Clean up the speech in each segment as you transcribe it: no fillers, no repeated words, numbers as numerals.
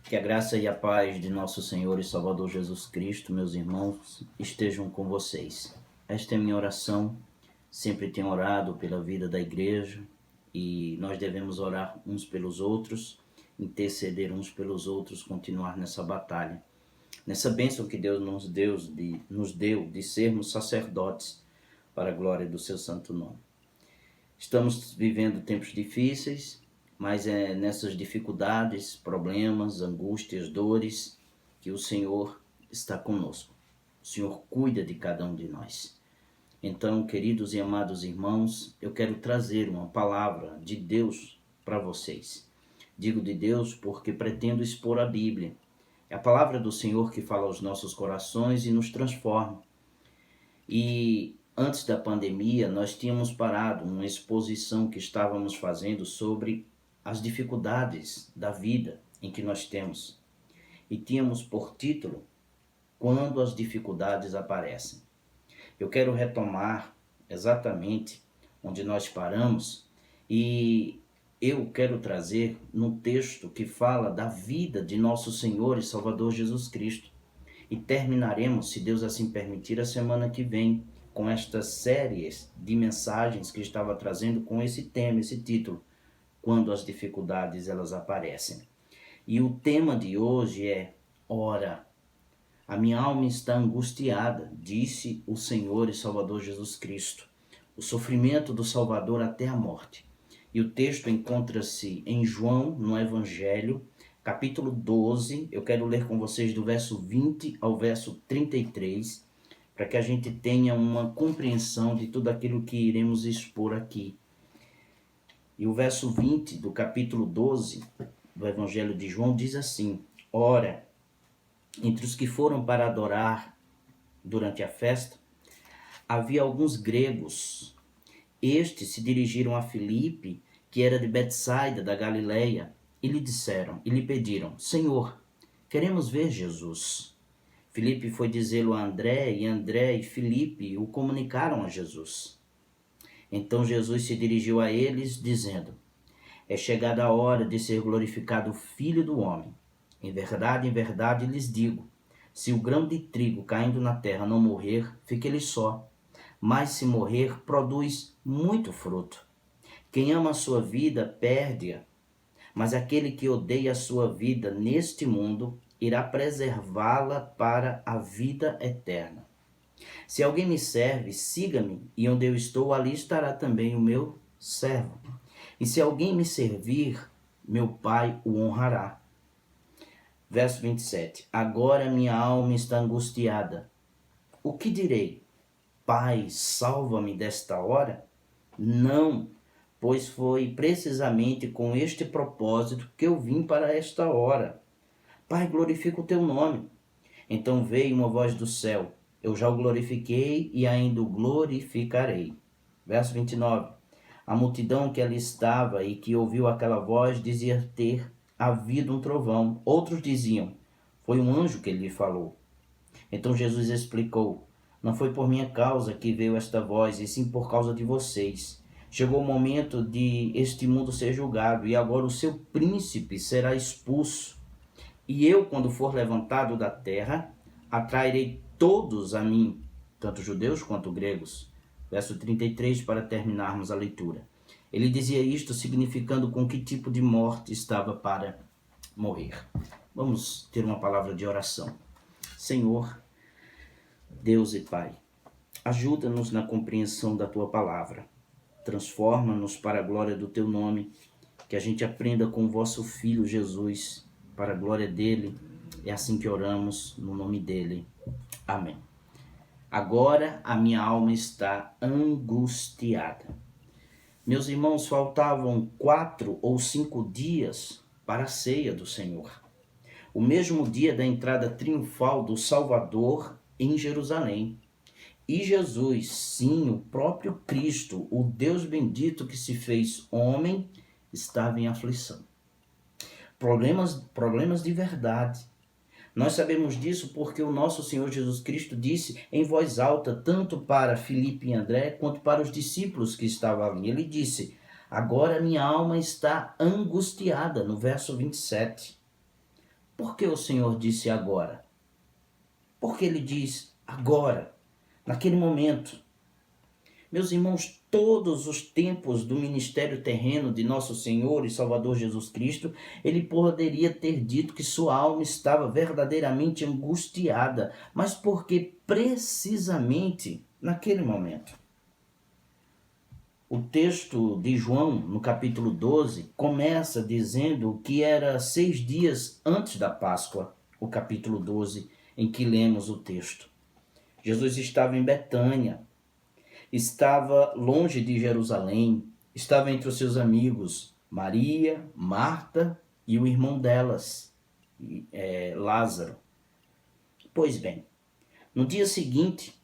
Que a graça e a paz de nosso Senhor e Salvador Jesus Cristo, meus irmãos, estejam com vocês. Esta é minha oração. Sempre tenho orado pela vida da igreja e nós devemos orar uns pelos outros, interceder uns pelos outros, continuar nessa batalha. Nessa bênção que Deus nos deu de sermos sacerdotes para a glória do seu santo nome. Estamos vivendo tempos difíceis, mas é nessas dificuldades, problemas, angústias, dores, que o Senhor está conosco. O Senhor cuida de cada um de nós. Então, queridos e amados irmãos, eu quero trazer uma palavra de Deus para vocês. Digo de Deus porque pretendo expor a Bíblia. É a palavra do Senhor que fala aos nossos corações e nos transforma. E antes da pandemia, nós tínhamos parado uma exposição que estávamos fazendo sobre as dificuldades da vida em que nós temos. E tínhamos por título, Quando as dificuldades aparecem. Eu quero retomar exatamente onde nós paramos e eu quero trazer no texto que fala da vida de nosso Senhor e Salvador Jesus Cristo. E terminaremos, se Deus assim permitir, a semana que vem com estas séries de mensagens que estava trazendo com esse tema, esse título, Quando as dificuldades elas aparecem. E o tema de hoje é, ora, a minha alma está angustiada, disse o Senhor e Salvador Jesus Cristo. O sofrimento do Salvador até a morte. E o texto encontra-se em João, no Evangelho, capítulo 12. Eu quero ler com vocês do verso 20 ao verso 33, para que a gente tenha uma compreensão de tudo aquilo que iremos expor aqui. E o verso 20 do capítulo 12 do Evangelho de João diz assim: Ora, entre os que foram para adorar durante a festa, havia alguns gregos. Estes se dirigiram a Filipe, que era de Betsaida, da Galileia, e lhe pediram, Senhor, queremos ver Jesus. Filipe foi dizê-lo a André, e André e Filipe o comunicaram a Jesus. Então Jesus se dirigiu a eles, dizendo, é chegada a hora de ser glorificado o Filho do Homem. Em verdade lhes digo, se o grão de trigo caindo na terra não morrer, fica ele só. Mas se morrer, produz muito fruto. Quem ama a sua vida, perde-a. Mas aquele que odeia a sua vida neste mundo, irá preservá-la para a vida eterna. Se alguém me serve, siga-me, e onde eu estou, ali estará também o meu servo. E se alguém me servir, meu Pai o honrará. Verso 27. Agora minha alma está angustiada. O que direi? Pai, salva-me desta hora? Não, pois foi precisamente com este propósito que eu vim para esta hora. Pai, glorifica o teu nome. Então veio uma voz do céu. Eu já o glorifiquei e ainda o glorificarei. Verso 29. A multidão que ali estava e que ouviu aquela voz dizia ter havido um trovão. Outros diziam, foi um anjo que lhe falou. Então Jesus explicou, não foi por minha causa que veio esta voz, e sim por causa de vocês. Chegou o momento de este mundo ser julgado, e agora o seu príncipe será expulso. E eu, quando for levantado da terra, atrairei todos a mim, tanto judeus quanto gregos. Verso 33, para terminarmos a leitura. Ele dizia isto significando com que tipo de morte estava para morrer. Vamos ter uma palavra de oração. Senhor, Deus e Pai, ajuda-nos na compreensão da Tua palavra. Transforma-nos para a glória do Teu nome, que a gente aprenda com o vosso Filho Jesus, para a glória dEle. É assim que oramos, no nome dEle. Amém. Agora a minha alma está angustiada. Meus irmãos, faltavam 4 ou 5 dias para a ceia do Senhor. O mesmo dia da entrada triunfal do Salvador em Jerusalém. E Jesus, sim, o próprio Cristo, o Deus bendito que se fez homem, estava em aflição. Problemas de verdade. Nós sabemos disso porque o nosso Senhor Jesus Cristo disse em voz alta, tanto para Filipe e André, quanto para os discípulos que estavam ali. Ele disse, agora minha alma está angustiada, no verso 27. Por que o Senhor disse agora? Por que ele diz agora, naquele momento? Meus irmãos, todos os tempos do ministério terreno de nosso Senhor e Salvador Jesus Cristo, ele poderia ter dito que sua alma estava verdadeiramente angustiada, mas por que precisamente naquele momento? O texto de João, no capítulo 12, começa dizendo que era 6 dias antes da Páscoa, o capítulo 12, em que lemos o texto. Jesus estava em Betânia, estava longe de Jerusalém, estava entre os seus amigos Maria, Marta e o irmão delas, Lázaro. Pois bem, no dia seguinte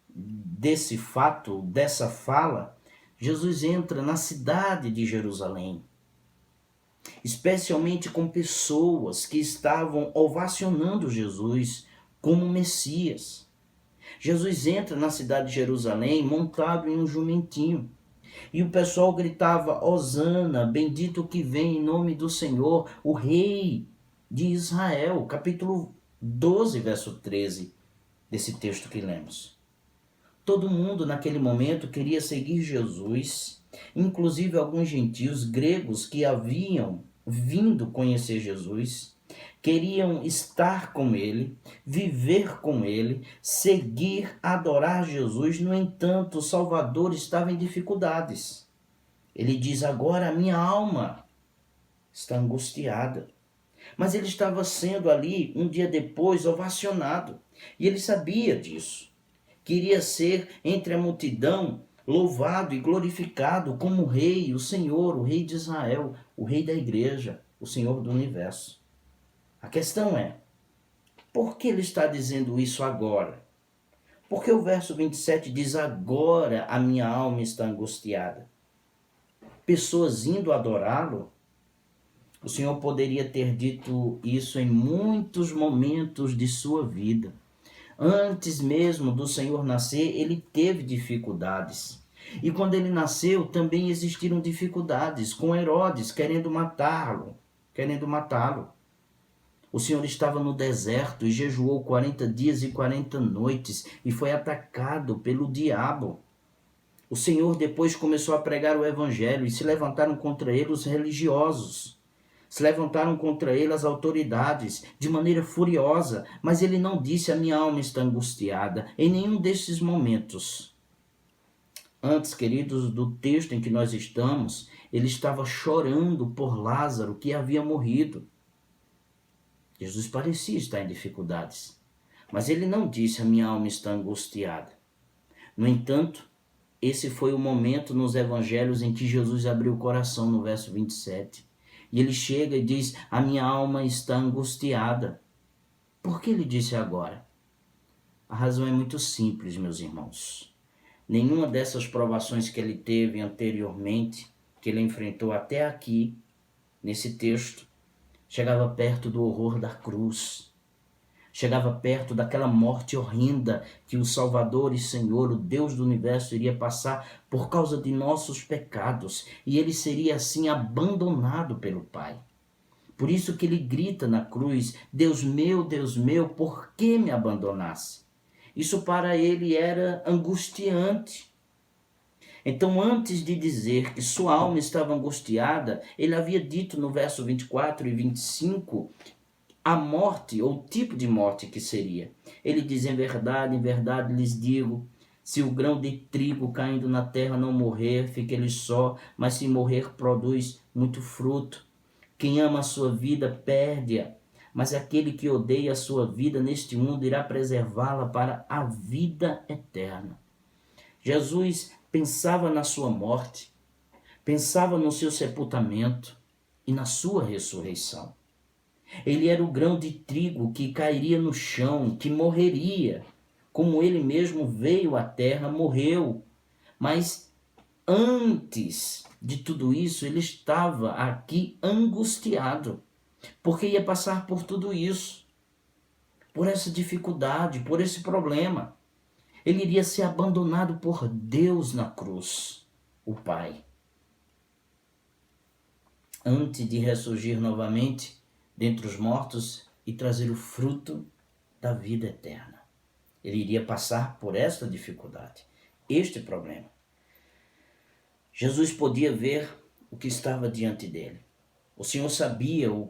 desse fato, dessa fala, Jesus entra na cidade de Jerusalém, especialmente com pessoas que estavam ovacionando Jesus como Messias. Jesus entra na cidade de Jerusalém montado em um jumentinho. E o pessoal gritava: Hosana, bendito que vem em nome do Senhor, o rei de Israel. Capítulo 12, verso 13 desse texto que lemos. Todo mundo naquele momento queria seguir Jesus, inclusive alguns gentios gregos que haviam vindo conhecer Jesus, queriam estar com ele, viver com ele, seguir, adorar Jesus. No entanto, o Salvador estava em dificuldades. Ele diz: agora a minha alma está angustiada. Mas ele estava sendo ali, um dia depois, ovacionado. E ele sabia disso. Queria ser entre a multidão louvado e glorificado como o rei, o Senhor, o rei de Israel, o rei da igreja, o Senhor do universo. A questão é, por que ele está dizendo isso agora? Porque o verso 27 diz: agora a minha alma está angustiada. Pessoas indo adorá-lo, o Senhor poderia ter dito isso em muitos momentos de sua vida. Antes mesmo do Senhor nascer, ele teve dificuldades. E quando ele nasceu, também existiram dificuldades com Herodes querendo matá-lo. O Senhor estava no deserto e jejuou 40 dias e 40 noites e foi atacado pelo diabo. O Senhor depois começou a pregar o evangelho e se levantaram contra ele os religiosos. Se levantaram contra ele as autoridades de maneira furiosa, mas ele não disse: a minha alma está angustiada, em nenhum desses momentos. Antes, queridos, do texto em que nós estamos, ele estava chorando por Lázaro, que havia morrido. Jesus parecia estar em dificuldades, mas ele não disse: a minha alma está angustiada. No entanto, esse foi o momento nos evangelhos em que Jesus abriu o coração, no verso 27. E ele chega e diz: a minha alma está angustiada. Por que ele disse agora? A razão é muito simples, meus irmãos. Nenhuma dessas provações que ele teve anteriormente, que ele enfrentou até aqui, nesse texto, chegava perto do horror da cruz. Chegava perto daquela morte horrenda que o Salvador e Senhor, o Deus do universo, iria passar por causa de nossos pecados. E ele seria assim abandonado pelo Pai. Por isso que ele grita na cruz: Deus meu, por que me abandonaste? Isso para ele era angustiante. Então, antes de dizer que sua alma estava angustiada, ele havia dito no verso 24 e 25 a morte, ou o tipo de morte que seria. Ele diz: em verdade lhes digo, se o grão de trigo caindo na terra não morrer, fica ele só, mas se morrer, produz muito fruto. Quem ama a sua vida, perde-a, mas aquele que odeia a sua vida neste mundo irá preservá-la para a vida eterna. Jesus pensava na sua morte, pensava no seu sepultamento e na sua ressurreição. Ele era o grão de trigo que cairia no chão, que morreria, como ele mesmo veio à terra, morreu. Mas antes de tudo isso, ele estava aqui angustiado, porque ia passar por tudo isso, por essa dificuldade, por esse problema. Ele iria ser abandonado por Deus na cruz, o Pai. Antes de ressurgir novamente, dentre os mortos e trazer o fruto da vida eterna. Ele iria passar por esta dificuldade, este problema. Jesus podia ver o que estava diante dele. O Senhor sabia o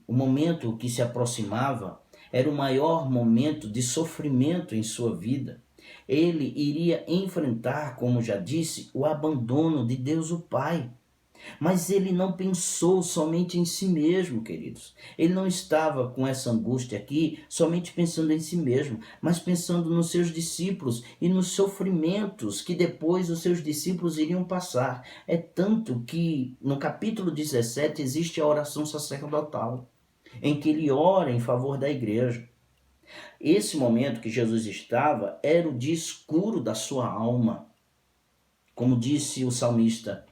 momento que se aproximava era o maior momento de sofrimento em sua vida. Ele iria enfrentar, como já disse, o abandono de Deus o Pai. Mas ele não pensou somente em si mesmo, queridos. Ele não estava com essa angústia aqui somente pensando em si mesmo, mas pensando nos seus discípulos e nos sofrimentos que depois os seus discípulos iriam passar. É tanto que no capítulo 17 existe a oração sacerdotal, em que ele ora em favor da igreja. Esse momento que Jesus estava era o dia escuro da sua alma. Como disse o salmista,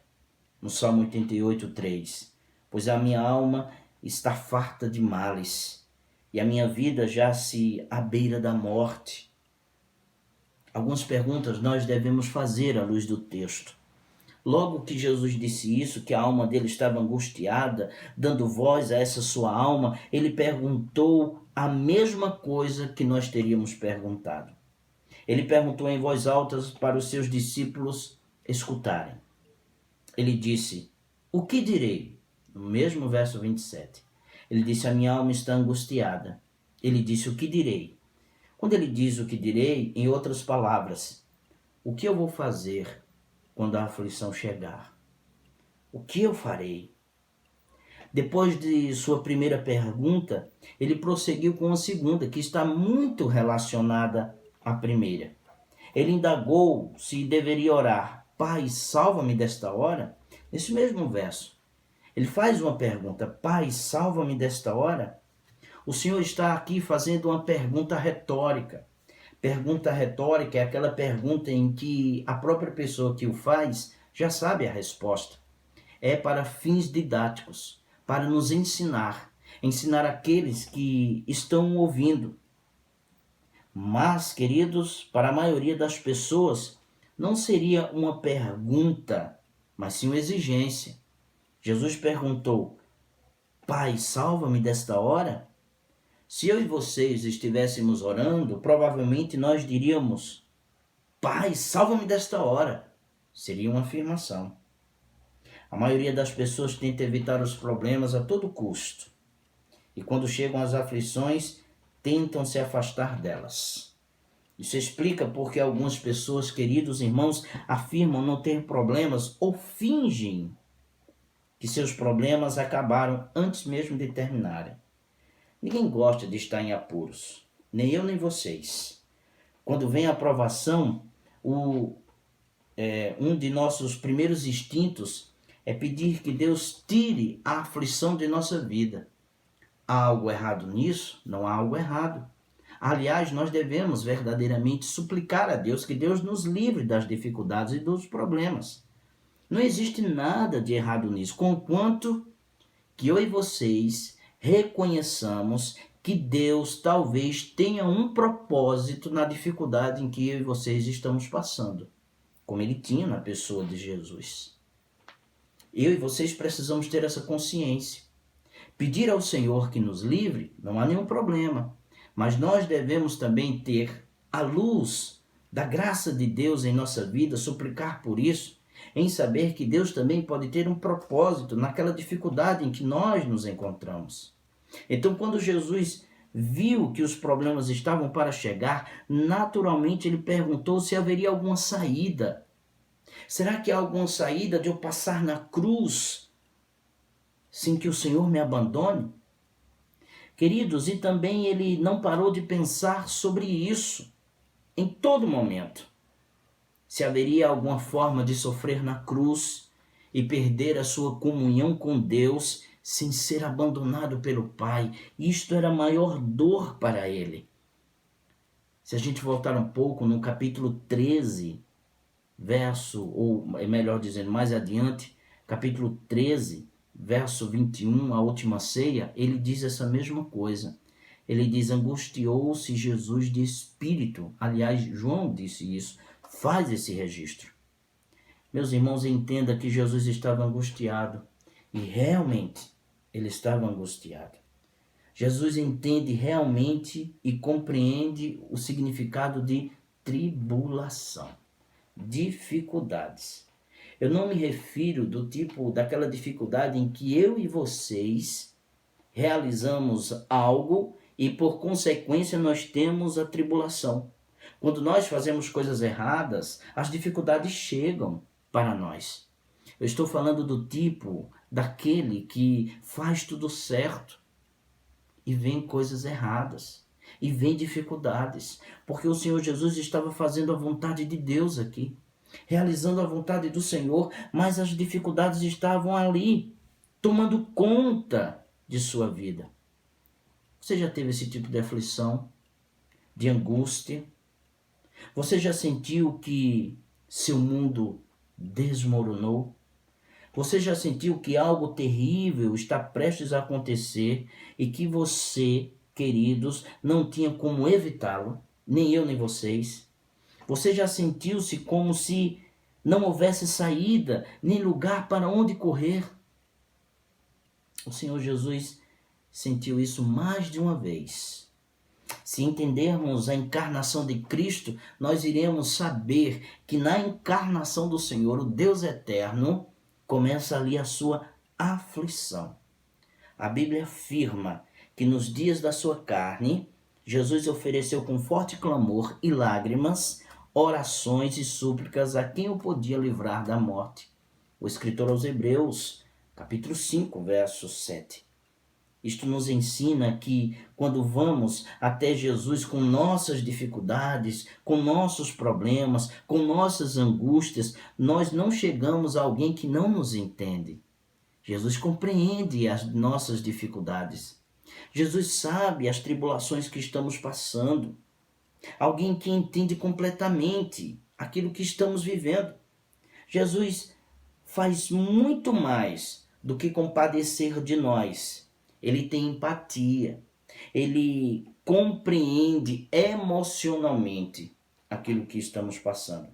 no Salmo 88:3, pois a minha alma está farta de males, e a minha vida já-se à beira da morte. Algumas perguntas nós devemos fazer à luz do texto. Logo que Jesus disse isso, que a alma dele estava angustiada, dando voz a essa sua alma, ele perguntou a mesma coisa que nós teríamos perguntado. Ele perguntou em voz alta para os seus discípulos escutarem. Ele disse: o que direi? No mesmo verso 27. Ele disse: a minha alma está angustiada. Ele disse: o que direi? Quando ele diz o que direi, em outras palavras, o que eu vou fazer quando a aflição chegar? O que eu farei? Depois de sua primeira pergunta, ele prosseguiu com a segunda, que está muito relacionada à primeira. Ele indagou se deveria orar: Pai, salva-me desta hora? Nesse mesmo verso, ele faz uma pergunta: Pai, salva-me desta hora? O Senhor está aqui fazendo uma pergunta retórica. Pergunta retórica é aquela pergunta em que a própria pessoa que o faz já sabe a resposta. É para fins didáticos, para nos ensinar aqueles que estão ouvindo. Mas, queridos, para a maioria das pessoas, não seria uma pergunta, mas sim uma exigência. Jesus perguntou: Pai, salva-me desta hora? Se eu e vocês estivéssemos orando, provavelmente nós diríamos: Pai, salva-me desta hora. Seria uma afirmação. A maioria das pessoas tenta evitar os problemas a todo custo. E quando chegam as aflições, tentam se afastar delas. Isso explica porque algumas pessoas, queridos irmãos, afirmam não ter problemas ou fingem que seus problemas acabaram antes mesmo de terminarem. Ninguém gosta de estar em apuros, nem eu nem vocês. Quando vem a provação, um de nossos primeiros instintos é pedir que Deus tire a aflição de nossa vida. Há algo errado nisso? Não há algo errado. Aliás, nós devemos verdadeiramente suplicar a Deus que Deus nos livre das dificuldades e dos problemas. Não existe nada de errado nisso, conquanto que eu e vocês reconheçamos que Deus talvez tenha um propósito na dificuldade em que eu e vocês estamos passando, como ele tinha na pessoa de Jesus. Eu e vocês precisamos ter essa consciência. Pedir ao Senhor que nos livre, não há nenhum problema, mas nós devemos também ter a luz da graça de Deus em nossa vida, suplicar por isso, em saber que Deus também pode ter um propósito naquela dificuldade em que nós nos encontramos. Então, quando Jesus viu que os problemas estavam para chegar, naturalmente ele perguntou se haveria alguma saída. Será que há alguma saída de eu passar na cruz sem que o Senhor me abandone? Queridos, e também ele não parou de pensar sobre isso em todo momento. Se haveria alguma forma de sofrer na cruz e perder a sua comunhão com Deus sem ser abandonado pelo Pai. Isto era a maior dor para ele. Se a gente voltar um pouco no capítulo 13, ou melhor dizendo, mais adiante, capítulo 13, verso 21, a última ceia, ele diz essa mesma coisa. Ele diz: angustiou-se Jesus de espírito. Aliás, João disse isso. Faz esse registro. Meus irmãos, entenda que Jesus estava angustiado. E realmente, ele estava angustiado. Jesus entende realmente e compreende o significado de tribulação, dificuldades. Eu não me refiro do tipo daquela dificuldade em que eu e vocês realizamos algo e por consequência nós temos a tribulação. Quando nós fazemos coisas erradas, as dificuldades chegam para nós. Eu estou falando do tipo daquele que faz tudo certo e vem coisas erradas, e vem dificuldades, porque o Senhor Jesus estava fazendo a vontade de Deus aqui, realizando a vontade do Senhor, mas as dificuldades estavam ali, tomando conta de sua vida. Você já teve esse tipo de aflição, de angústia? Você já sentiu que seu mundo desmoronou? Você já sentiu que algo terrível está prestes a acontecer e que você, queridos, não tinha como evitá-lo? Nem eu, nem vocês. Você já sentiu-se como se não houvesse saída, nem lugar para onde correr? O Senhor Jesus sentiu isso mais de uma vez. Se entendermos a encarnação de Cristo, nós iremos saber que na encarnação do Senhor, o Deus eterno, começa ali a sua aflição. A Bíblia afirma que nos dias da sua carne, Jesus ofereceu com forte clamor e lágrimas, orações e súplicas a quem o podia livrar da morte. O escritor aos Hebreus, capítulo 5, verso 7. Isto nos ensina que quando vamos até Jesus com nossas dificuldades, com nossos problemas, com nossas angústias, nós não chegamos a alguém que não nos entende. Jesus compreende as nossas dificuldades. Jesus sabe as tribulações que estamos passando. Alguém que entende completamente aquilo que estamos vivendo. Jesus faz muito mais do que compadecer de nós. Ele tem empatia, ele compreende emocionalmente aquilo que estamos passando.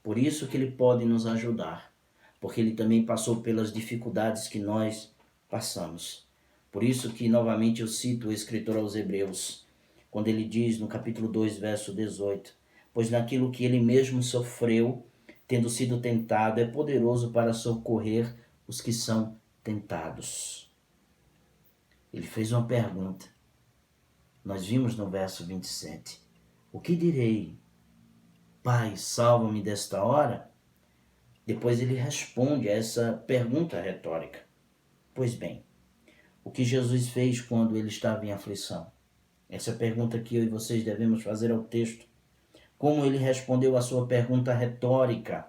Por isso que ele pode nos ajudar, porque ele também passou pelas dificuldades que nós passamos. Por isso que novamente eu cito o escritor aos Hebreus, quando ele diz no capítulo 2, verso 18, pois naquilo que ele mesmo sofreu, tendo sido tentado, é poderoso para socorrer os que são tentados. Ele fez uma pergunta. Nós vimos no verso 27. O que direi? Pai, salva-me desta hora? Depois ele responde a essa pergunta retórica. Pois bem, o que Jesus fez quando ele estava em aflição? Essa pergunta que eu e vocês devemos fazer ao texto. Como ele respondeu à sua pergunta retórica?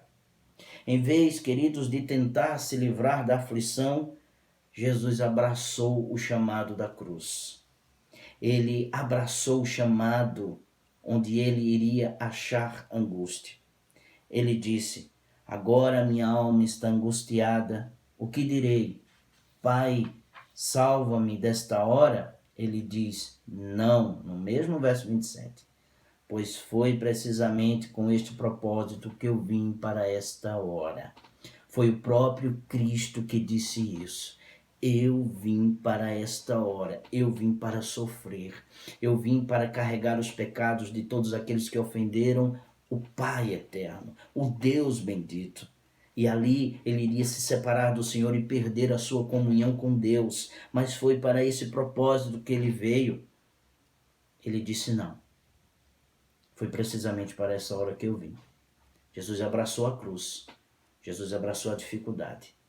Em vez, queridos, de tentar se livrar da aflição, Jesus abraçou o chamado da cruz. Ele abraçou o chamado onde ele iria achar angústia. Ele disse, agora minha alma está angustiada, o que direi? Pai, salva-me desta hora? Ele diz, não, no mesmo verso 27. Pois foi precisamente com este propósito que eu vim para esta hora. Foi o próprio Cristo que disse isso. Eu vim para esta hora, eu vim para sofrer, eu vim para carregar os pecados de todos aqueles que ofenderam o Pai eterno, o Deus bendito. E ali ele iria se separar do Senhor e perder a sua comunhão com Deus, mas foi para esse propósito que ele veio. Ele disse não. Foi precisamente para essa hora que eu vim. Jesus abraçou a cruz, Jesus abraçou a dificuldade.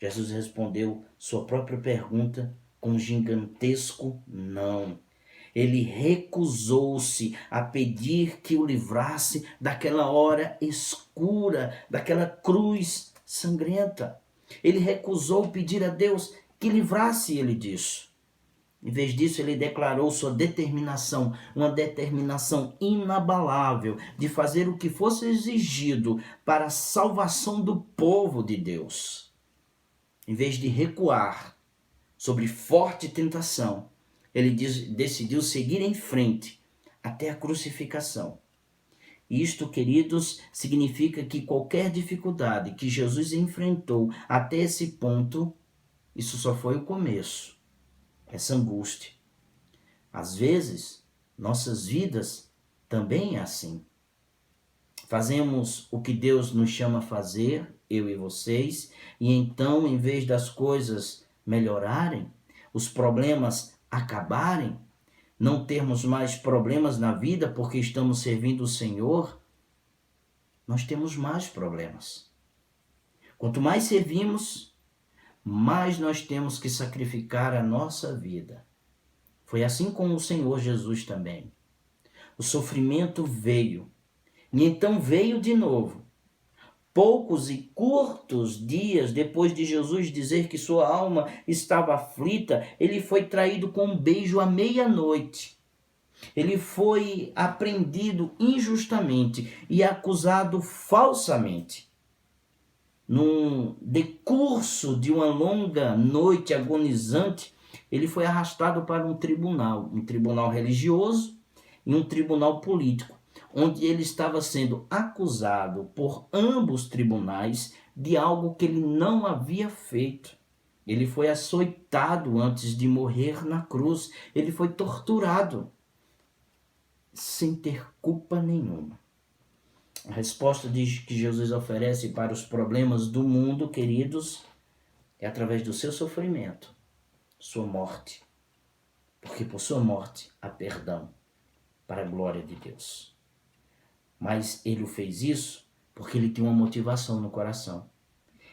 Jesus respondeu sua própria pergunta com um gigantesco não. Ele recusou-se a pedir que o livrasse daquela hora escura, daquela cruz sangrenta. Ele recusou pedir a Deus que livrasse ele disso. Em vez disso, ele declarou sua determinação, uma determinação inabalável de fazer o que fosse exigido para a salvação do povo de Deus. Em vez de recuar sobre forte tentação, ele decidiu seguir em frente até a crucificação. Isto, queridos, significa que qualquer dificuldade que Jesus enfrentou até esse ponto, isso só foi o começo. Essa angústia, Às vezes, nossas vidas também é assim. Fazemos o que Deus nos chama a fazer, eu e vocês, e então, em vez das coisas melhorarem, os problemas acabarem, não termos mais problemas na vida porque estamos servindo o Senhor, nós temos mais problemas. Quanto mais servimos, mais nós temos que sacrificar a nossa vida. Foi assim com o Senhor Jesus também. O sofrimento veio, e então veio de novo. Poucos e curtos dias depois de Jesus dizer que sua alma estava aflita, ele foi traído com um beijo à meia-noite. Ele foi apreendido injustamente e acusado falsamente. Num decurso de uma longa noite agonizante, ele foi arrastado para um tribunal religioso e um tribunal político, onde ele estava sendo acusado por ambos tribunais de algo que ele não havia feito. Ele foi açoitado antes de morrer na cruz, ele foi torturado sem ter culpa nenhuma. A resposta que Jesus oferece para os problemas do mundo, queridos, é através do seu sofrimento, sua morte. Porque por sua morte há perdão para a glória de Deus. Mas ele fez isso porque ele tinha uma motivação no coração.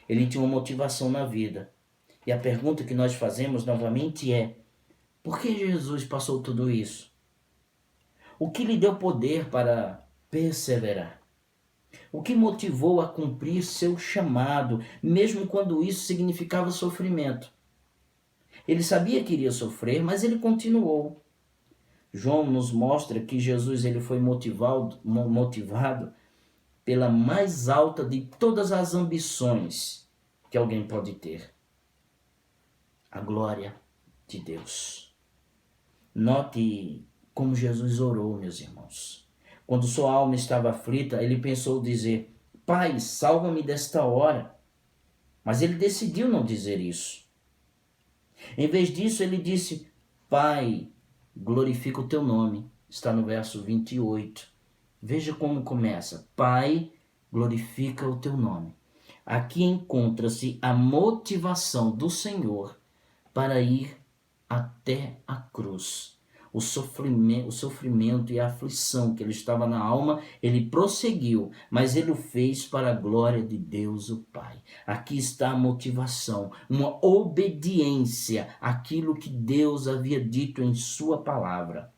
Ele tinha uma motivação na vida. E a pergunta que nós fazemos novamente é: por que Jesus passou tudo isso? O que lhe deu poder para perseverar? O que motivou a cumprir seu chamado, mesmo quando isso significava sofrimento? Ele sabia que iria sofrer, mas ele continuou. João nos mostra que Jesus ele foi motivado pela mais alta de todas as ambições que alguém pode ter: a glória de Deus. Note como Jesus orou, meus irmãos. Quando sua alma estava aflita, ele pensou dizer: Pai, salva-me desta hora. Mas ele decidiu não dizer isso. Em vez disso, ele disse: Pai, glorifica o teu nome. Está no verso 28. Veja como começa: Pai, glorifica o teu nome. Aqui encontra-se a motivação do Senhor para ir até a cruz. O sofrimento e a aflição que ele estava na alma, ele prosseguiu, mas ele o fez para a glória de Deus o Pai. Aqui está a motivação, uma obediência àquilo que Deus havia dito em sua palavra.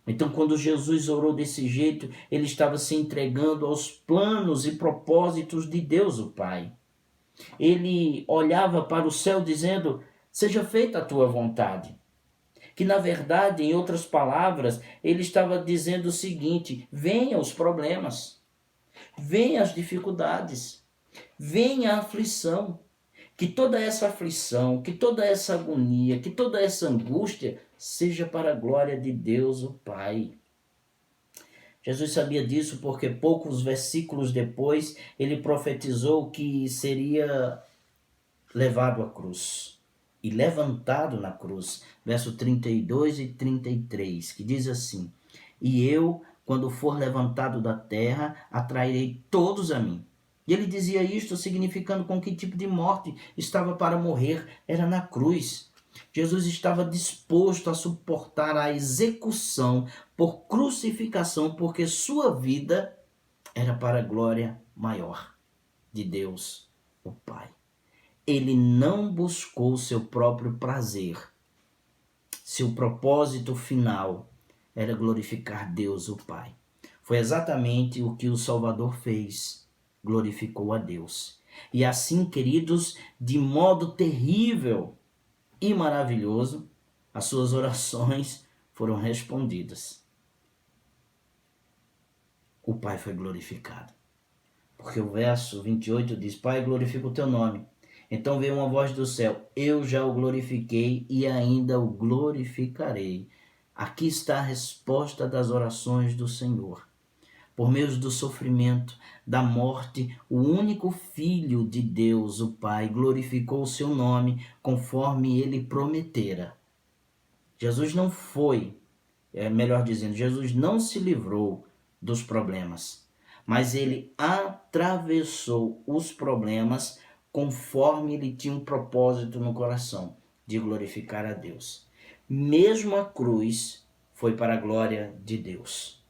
Então, quando Jesus orou desse jeito, ele estava se entregando aos planos e propósitos de Deus o Pai. Ele olhava para o céu dizendo: seja feita a tua vontade. Que na verdade, em outras palavras, ele estava dizendo o seguinte: venha os problemas, venha as dificuldades, venha a aflição, que toda essa aflição, que toda essa agonia, que toda essa angústia seja para a glória de Deus o Pai. Jesus sabia disso porque poucos versículos depois ele profetizou que seria levado à cruz e levantado na cruz, verso 32 e 33, que diz assim: e eu, quando for levantado da terra, atrairei todos a mim. E ele dizia isto significando com que tipo de morte estava para morrer, era na cruz. Jesus estava disposto a suportar a execução por crucificação, porque sua vida era para a glória maior de Deus, o Pai. Ele não buscou seu próprio prazer. Seu propósito final era glorificar Deus, o Pai. Foi exatamente o que o Salvador fez. Glorificou a Deus. E assim, queridos, de modo terrível e maravilhoso, as suas orações foram respondidas. O Pai foi glorificado. Porque o verso 28 diz: Pai, glorifica o teu nome. Então veio uma voz do céu: eu já o glorifiquei e ainda o glorificarei. Aqui está a resposta das orações do Senhor. Por meio do sofrimento, da morte, o único Filho de Deus, o Pai, glorificou o seu nome conforme ele prometera. Jesus não foi melhor dizendo, Jesus não se livrou dos problemas, mas ele atravessou os problemas conforme ele tinha um propósito no coração de glorificar a Deus. Mesmo a cruz foi para a glória de Deus.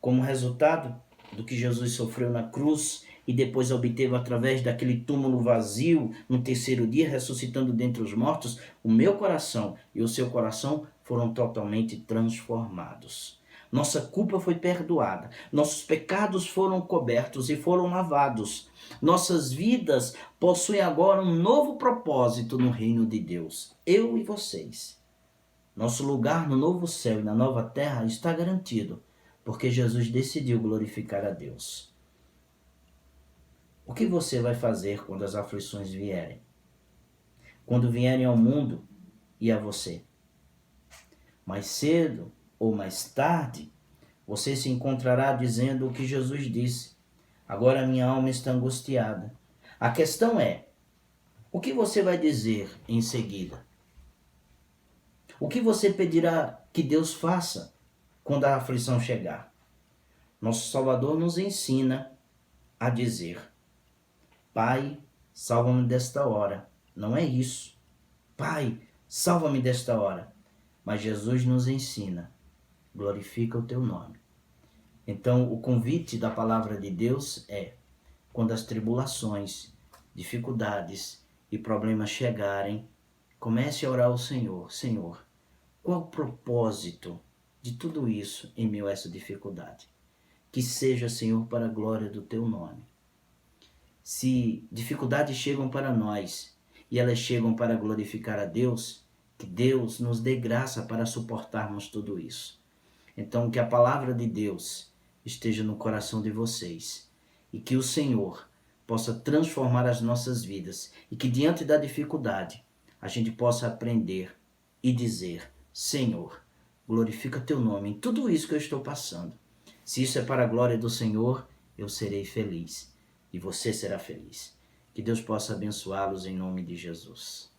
Como resultado do que Jesus sofreu na cruz e depois obteve através daquele túmulo vazio no terceiro dia, ressuscitando dentre os mortos, o meu coração e o seu coração foram totalmente transformados. Nossa culpa foi perdoada, nossos pecados foram cobertos e foram lavados. Nossas vidas possuem agora um novo propósito no reino de Deus. Eu e vocês. Nosso lugar no novo céu e na nova terra está garantido, porque Jesus decidiu glorificar a Deus. O que você vai fazer quando as aflições vierem? Quando vierem ao mundo e a você? Mais cedo ou mais tarde, você se encontrará dizendo o que Jesus disse. Agora minha alma está angustiada. A questão é, o que você vai dizer em seguida? O que você pedirá que Deus faça quando a aflição chegar? Nosso Salvador nos ensina a dizer: Pai, salva-me desta hora. Não é isso. Pai, salva-me desta hora. Mas Jesus nos ensina: glorifica o teu nome. Então, o convite da palavra de Deus é: quando as tribulações, dificuldades e problemas chegarem, comece a orar ao Senhor. Senhor, qual o propósito de tudo isso em meio a essa dificuldade? Que seja, Senhor, para a glória do teu nome. Se dificuldades chegam para nós e elas chegam para glorificar a Deus, que Deus nos dê graça para suportarmos tudo isso. Então, que a palavra de Deus esteja no coração de vocês e que o Senhor possa transformar as nossas vidas e que diante da dificuldade a gente possa aprender e dizer: Senhor, glorifica teu nome em tudo isso que eu estou passando. Se isso é para a glória do Senhor, eu serei feliz e você será feliz. Que Deus possa abençoá-los em nome de Jesus.